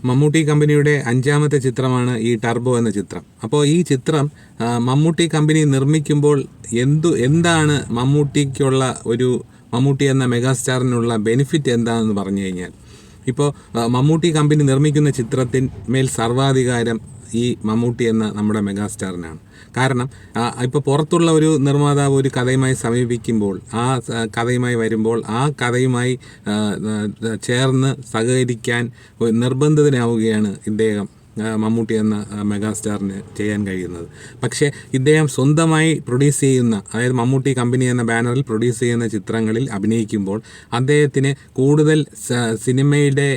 മമ്മൂട്ടി കമ്പനിയുടെ 5ാമത്തെ ചിത്രമാണ് ഈ ടർബോ എന്ന ചിത്രം. അപ്പോൾ ഈ ചിത്രം മമ്മൂട്ടി കമ്പനി നിർമ്മിക്കുമ്പോൾ എന്താണ് മമ്മൂട്ടി എന്ന മെഗാസ്റ്റാറിനുള്ള ബെനിഫിറ്റ് എന്താണെന്ന് പറഞ്ഞു കഴിഞ്ഞാൽ, ഇപ്പോൾ മമ്മൂട്ടി കമ്പനി നിർമ്മിക്കുന്ന ചിത്രത്തിന്മേൽ സർവാധികാരം ഈ മമ്മൂട്ടി എന്ന നമ്മുടെ മെഗാസ്റ്റാറിനാണ്. കാരണം ഇപ്പോൾ പുറത്തുള്ള ഒരു നിർമ്മാതാവ് ഒരു കഥയുമായി സമീപിക്കുമ്പോൾ, ആ കഥയുമായി വരുമ്പോൾ ആ കഥയുമായി ചേർന്ന് സഹകരിക്കാൻ നിർബന്ധിതനാവുകയാണ് ഇദ്ദേഹം, മമ്മൂട്ടി എന്ന മെഗാസ്റ്റാറിന് ചെയ്യാൻ കഴിയുന്നത്. പക്ഷേ ഇദ്ദേഹം സ്വന്തമായി പ്രൊഡ്യൂസ് ചെയ്യുന്ന, അതായത് മമ്മൂട്ടി കമ്പനി എന്ന ബാനറിൽ പ്രൊഡ്യൂസ് ചെയ്യുന്ന ചിത്രങ്ങളിൽ അഭിനയിക്കുമ്പോൾ അദ്ദേഹത്തിന് കൂടുതൽ സിനിമയുടെ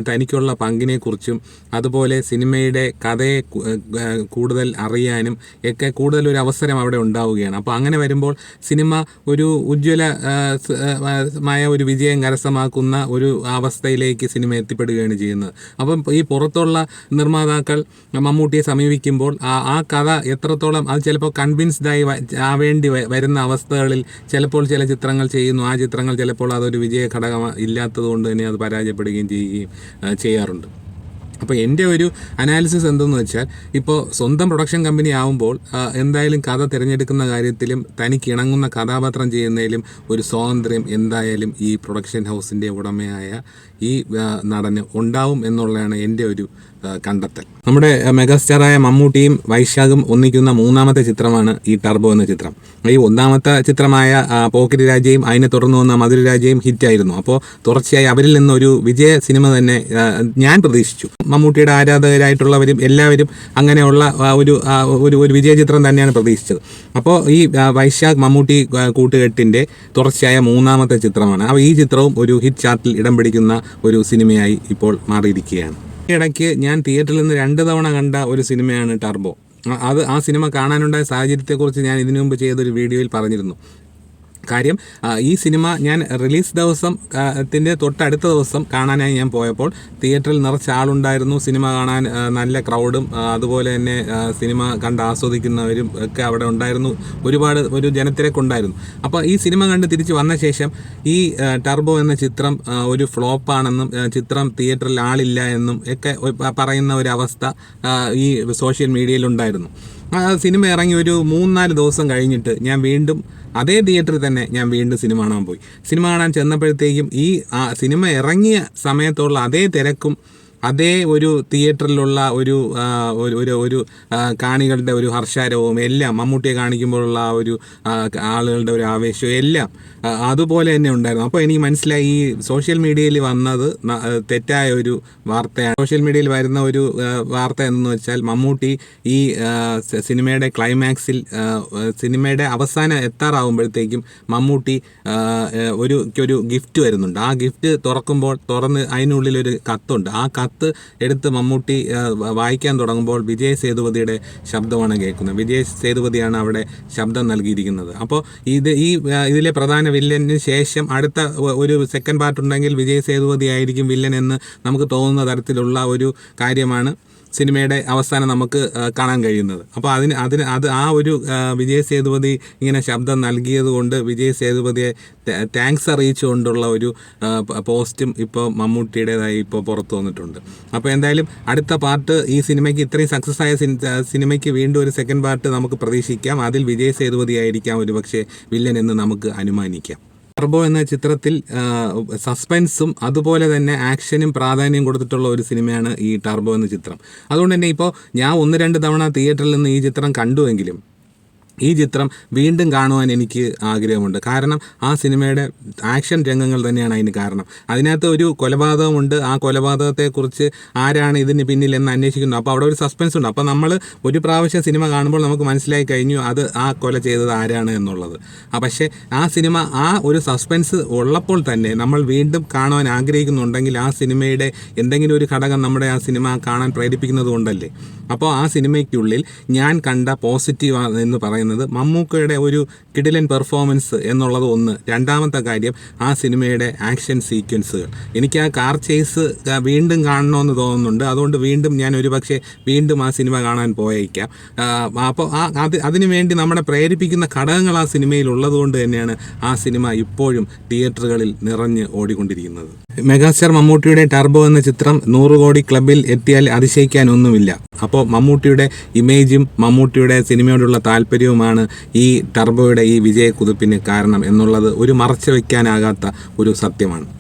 തനിക്കുള്ള പങ്കിനെക്കുറിച്ചും അതുപോലെ സിനിമയുടെ കഥയെ കൂടുതൽ അറിയാനും ഒക്കെ കൂടുതലൊരു അവസരം അവിടെ ഉണ്ടാവുകയാണ്. അപ്പോൾ അങ്ങനെ വരുമ്പോൾ സിനിമ ഒരു ഉജ്ജ്വലമായ ഒരു വിജയം കരസ്ഥമാക്കുന്ന ഒരു അവസ്ഥയിലേക്ക് സിനിമ എത്തിപ്പെടുകയാണ് ചെയ്യുന്നത്. അപ്പം ഈ പുറത്തുള്ള നിർമ്മാതാക്കൾ മമ്മൂട്ടിയെ സമീപിക്കുമ്പോൾ ആ കഥ എത്രത്തോളം, അത് ചിലപ്പോൾ കൺവിൻസ്ഡായി ആവേണ്ടി വരുന്ന അവസ്ഥകളിൽ ചിലപ്പോൾ ചില ചിത്രങ്ങൾ ചെയ്യുന്നു. ആ ചിത്രങ്ങൾ ചിലപ്പോൾ അതൊരു വിജയ ഘടകം ഇല്ലാത്തത് കൊണ്ട് തന്നെ അത് പരാജയപ്പെടുകയും ചെയ്യാറുണ്ട്. അപ്പോൾ എൻ്റെ ഒരു അനാലിസിസ് എന്തെന്ന് വെച്ചാൽ, ഇപ്പോൾ സ്വന്തം പ്രൊഡക്ഷൻ കമ്പനി ആകുമ്പോൾ എന്തായാലും കഥ തിരഞ്ഞെടുക്കുന്ന കാര്യത്തിലും തനിക്ക് ഇണങ്ങുന്ന കഥാപാത്രം ചെയ്യുന്നതിലും ഒരു സ്വാതന്ത്ര്യം എന്തായാലും ഈ പ്രൊഡക്ഷൻ ഹൗസിൻ്റെ ഉടമയായ ഈ നടന് ഉണ്ടാവും എന്നുള്ളതാണ് എൻ്റെ ഒരു കണ്ടെത്തൽ. നമ്മുടെ മെഗാസ്റ്റാറായ മമ്മൂട്ടിയും വൈശാഖും ഒന്നിക്കുന്ന 3ാമത്തെ ചിത്രമാണ് ഈ ടർബോ എന്ന ചിത്രം. ഈ 1ാമത്തെ ചിത്രമായ പോക്കിരി രാജയും അതിനെ തുടർന്ന് വന്ന മധുര രാജയും ഹിറ്റായിരുന്നു. അപ്പോൾ തുടർച്ചയായി അവരിൽ നിന്നൊരു വിജയ സിനിമ തന്നെ ഞാൻ പ്രതീക്ഷിച്ചു. മമ്മൂട്ടിയുടെ ആരാധകരായിട്ടുള്ളവരും എല്ലാവരും അങ്ങനെയുള്ള ഒരു വിജയ ചിത്രം തന്നെയാണ് പ്രതീക്ഷിച്ചത്. അപ്പോൾ ഈ വൈശാഖ് മമ്മൂട്ടി കൂട്ടുകെട്ടിൻ്റെ തുടർച്ചയായ 3ാമത്തെ ചിത്രമാണ്. അപ്പോൾ ഈ ചിത്രവും ഒരു ഹിറ്റ് ചാർട്ടിൽ ഇടം പിടിക്കുന്ന ഒരു സിനിമയായി ഇപ്പോൾ മാറിയിരിക്കുകയാണ്. ഇടയ്ക്ക് ഞാൻ തിയേറ്ററിൽ നിന്ന് 2 തവണ കണ്ട ഒരു സിനിമയാണ് ടർബോ. ആ സിനിമ കാണാനുണ്ടായ സാഹചര്യത്തെക്കുറിച്ച് ഞാൻ ഇതിനു മുമ്പ് ചെയ്തൊരു വീഡിയോയിൽ പറഞ്ഞിരുന്നു. കാര്യം, ഈ സിനിമ ഞാൻ റിലീസ് ദിവസത്തിൻ്റെ തൊട്ടടുത്ത ദിവസം കാണാനായി ഞാൻ പോയപ്പോൾ തിയേറ്ററിൽ നിറച്ച ആളുണ്ടായിരുന്നു. സിനിമ കാണാൻ നല്ല ക്രൗഡും അതുപോലെ തന്നെ സിനിമ കണ്ട് ആസ്വദിക്കുന്നവരും ഒക്കെ അവിടെ ഉണ്ടായിരുന്നു. ഒരു ജനത്തിരക്കുണ്ടായിരുന്നു. അപ്പോൾ ഈ സിനിമ കണ്ട് തിരിച്ച് വന്ന ശേഷം ഈ ടർബോ എന്ന ചിത്രം ഒരു ഫ്ലോപ്പാണെന്നും ചിത്രം തിയേറ്ററിൽ ആളില്ല എന്നും ഒക്കെ പറയുന്ന ഒരു അവസ്ഥ ഈ സോഷ്യൽ മീഡിയയിലുണ്ടായിരുന്നു. സിനിമ ഇറങ്ങി ഒരു 3-4 ദിവസം കഴിഞ്ഞിട്ട് ഞാൻ വീണ്ടും അതേ തിയേറ്ററിൽ തന്നെ സിനിമ കാണാൻ പോയി. സിനിമ കാണാൻ ചെന്നപ്പോഴത്തേക്കും ഈ സിനിമ ഇറങ്ങിയ സമയത്തുള്ള അതേ തിരക്കും അതേ ഒരു തിയേറ്ററിലുള്ള ഒരു കാണികളുടെ ഒരു ഹർഷാരവും എല്ലാം, മമ്മൂട്ടിയെ കാണിക്കുമ്പോഴുള്ള ഒരു ആളുകളുടെ ഒരു ആവേശവും എല്ലാം അതുപോലെ തന്നെ ഉണ്ടായിരുന്നു. അപ്പോൾ എനിക്ക് മനസ്സിലായി ഈ സോഷ്യൽ മീഡിയയിൽ വന്നത് തെറ്റായ ഒരു വാർത്തയാണ്. സോഷ്യൽ മീഡിയയിൽ വരുന്ന ഒരു വാർത്ത എന്ന് വെച്ചാൽ, മമ്മൂട്ടി ഈ സിനിമയുടെ ക്ലൈമാക്സിൽ, സിനിമയുടെ അവസാനം എത്താറാവുമ്പോഴത്തേക്കും മമ്മൂട്ടി ഒരു ഗിഫ്റ്റ് വരുന്നുണ്ട്. ആ ഗിഫ്റ്റ് തുറന്ന് അതിനുള്ളിലൊരു കത്തുണ്ട്. ആ കത്ത് എടുത്ത് മമ്മൂട്ടി വായിക്കാൻ തുടങ്ങുമ്പോൾ വിജയ് സേതുപതിയുടെ ശബ്ദമാണ് കേൾക്കുന്നത്. വിജയ് സേതുപതിയാണ് അവിടെ ശബ്ദം നൽകിയിരിക്കുന്നത്. അപ്പോൾ ഇതിലെ പ്രധാന വില്ലന് ശേഷം അടുത്ത ഒരു സെക്കൻഡ് പാർട്ട് ഉണ്ടെങ്കിൽ വിജയ് സേതുപതി ആയിരിക്കും വില്ലൻ എന്ന് നമുക്ക് തോന്നുന്ന തരത്തിലുള്ള ഒരു കാര്യമാണ് സിനിമയുടെ അവസാനം നമുക്ക് കാണാൻ കഴിയുന്നത്. അപ്പോൾ ആ ഒരു വിജയ് സേതുപതി ഇങ്ങനെ ശബ്ദം നൽകിയത് കൊണ്ട് വിജയ് സേതുപതിയെ താങ്ക്സ് അറിയിച്ചുകൊണ്ടുള്ള ഒരു പോസ്റ്റും ഇപ്പോൾ മമ്മൂട്ടിയുടേതായി ഇപ്പോൾ പുറത്തു വന്നിട്ടുണ്ട്. അപ്പോൾ എന്തായാലും അടുത്ത പാർട്ട്, ഈ സിനിമയ്ക്ക് ഇത്രയും സക്സസ് ആയ സിനിമയ്ക്ക് വീണ്ടും ഒരു സെക്കൻഡ് പാർട്ട് നമുക്ക് പ്രതീക്ഷിക്കാം. അതിൽ വിജയ് സേതുപതി ആയിരിക്കാം ഒരുപക്ഷെ വില്ലൻ എന്ന് നമുക്ക് അനുമാനിക്കാം. ടർബോ എന്ന ചിത്രത്തിൽ സസ്പെൻസും അതുപോലെ തന്നെ ആക്ഷനും പ്രാധാന്യം കൊടുത്തിട്ടുള്ള ഒരു സിനിമയാണ് ഈ ടർബോ എന്ന ചിത്രം. അതുകൊണ്ട് തന്നെ ഇപ്പോൾ ഞാൻ 1-2 തവണ തിയേറ്ററിൽ നിന്ന് ഈ ചിത്രം കണ്ടുവെങ്കിലും ഈ ചിത്രം വീണ്ടും കാണുവാൻ എനിക്ക് ആഗ്രഹമുണ്ട്. കാരണം ആ സിനിമയുടെ ആക്ഷൻ രംഗങ്ങൾ തന്നെയാണ് അതിന് കാരണം. അതിനകത്ത് ഒരു കൊലപാതകമുണ്ട്. ആ കൊലപാതകത്തെക്കുറിച്ച് ആരാണ് ഇതിന് പിന്നിൽ എന്ന് അന്വേഷിക്കുന്നു. അപ്പോൾ അവിടെ ഒരു സസ്പെൻസ് ഉണ്ട്. അപ്പോൾ നമ്മൾ ഒരു പ്രാവശ്യം സിനിമ കാണുമ്പോൾ നമുക്ക് മനസ്സിലായി കഴിഞ്ഞു അത് ആ കൊല ചെയ്തത് ആരാണ് എന്നുള്ളത്. പക്ഷേ ആ സിനിമ ആ ഒരു സസ്പെൻസ് ഉള്ളപ്പോൾ തന്നെ നമ്മൾ വീണ്ടും കാണുവാൻ ആഗ്രഹിക്കുന്നുണ്ടെങ്കിൽ ആ സിനിമയുടെ എന്തെങ്കിലും ഒരു ഘടകം നമ്മുടെ ആ സിനിമ കാണാൻ പ്രേരിപ്പിക്കുന്നത് കൊണ്ടല്ലേ. അപ്പോൾ ആ സിനിമയ്ക്കുള്ളിൽ ഞാൻ കണ്ട പോസിറ്റീവ് എന്ന് പറയുന്നത് മമ്മൂക്കയുടെ ഒരു കിടിലൻ പെർഫോമൻസ് എന്നുള്ളത് ഒന്ന്. രണ്ടാമത്തെ കാര്യം ആ സിനിമയുടെ ആക്ഷൻ സീക്വൻസുകൾ. എനിക്ക് ആ കാർ ചേസ് വീണ്ടും കാണണമെന്ന് തോന്നുന്നുണ്ട്. അതുകൊണ്ട് വീണ്ടും ഞാൻ ഒരുപക്ഷെ വീണ്ടും ആ സിനിമ കാണാൻ പോയേക്കാം. അപ്പോൾ അതിനു വേണ്ടി നമ്മളെ പ്രേരിപ്പിക്കുന്ന ഘടകങ്ങൾ ആ സിനിമയിൽ ഉള്ളതുകൊണ്ട് തന്നെയാണ് ആ സിനിമ ഇപ്പോഴും തിയേറ്ററുകളിൽ നിറഞ്ഞ് ഓടിക്കൊണ്ടിരിക്കുന്നത്. മെഗാസ്റ്റാർ മമ്മൂട്ടിയുടെ ടർബോ എന്ന ചിത്രം 100 കോടി ക്ലബിൽ എത്തിയാൽ അതിശയിക്കാനൊന്നുമില്ല. അപ്പോൾ മമ്മൂട്ടിയുടെ ഇമേജും മമ്മൂട്ടിയുടെ സിനിമയോടുള്ള താല്പര്യവുമാണ് ഈ ടർബോയുടെ ഈ വിജയക്കുതിപ്പിന് കാരണം എന്നുള്ളത് ഒരു മറച്ചു വയ്ക്കാനാകാത്ത ഒരു സത്യമാണ്.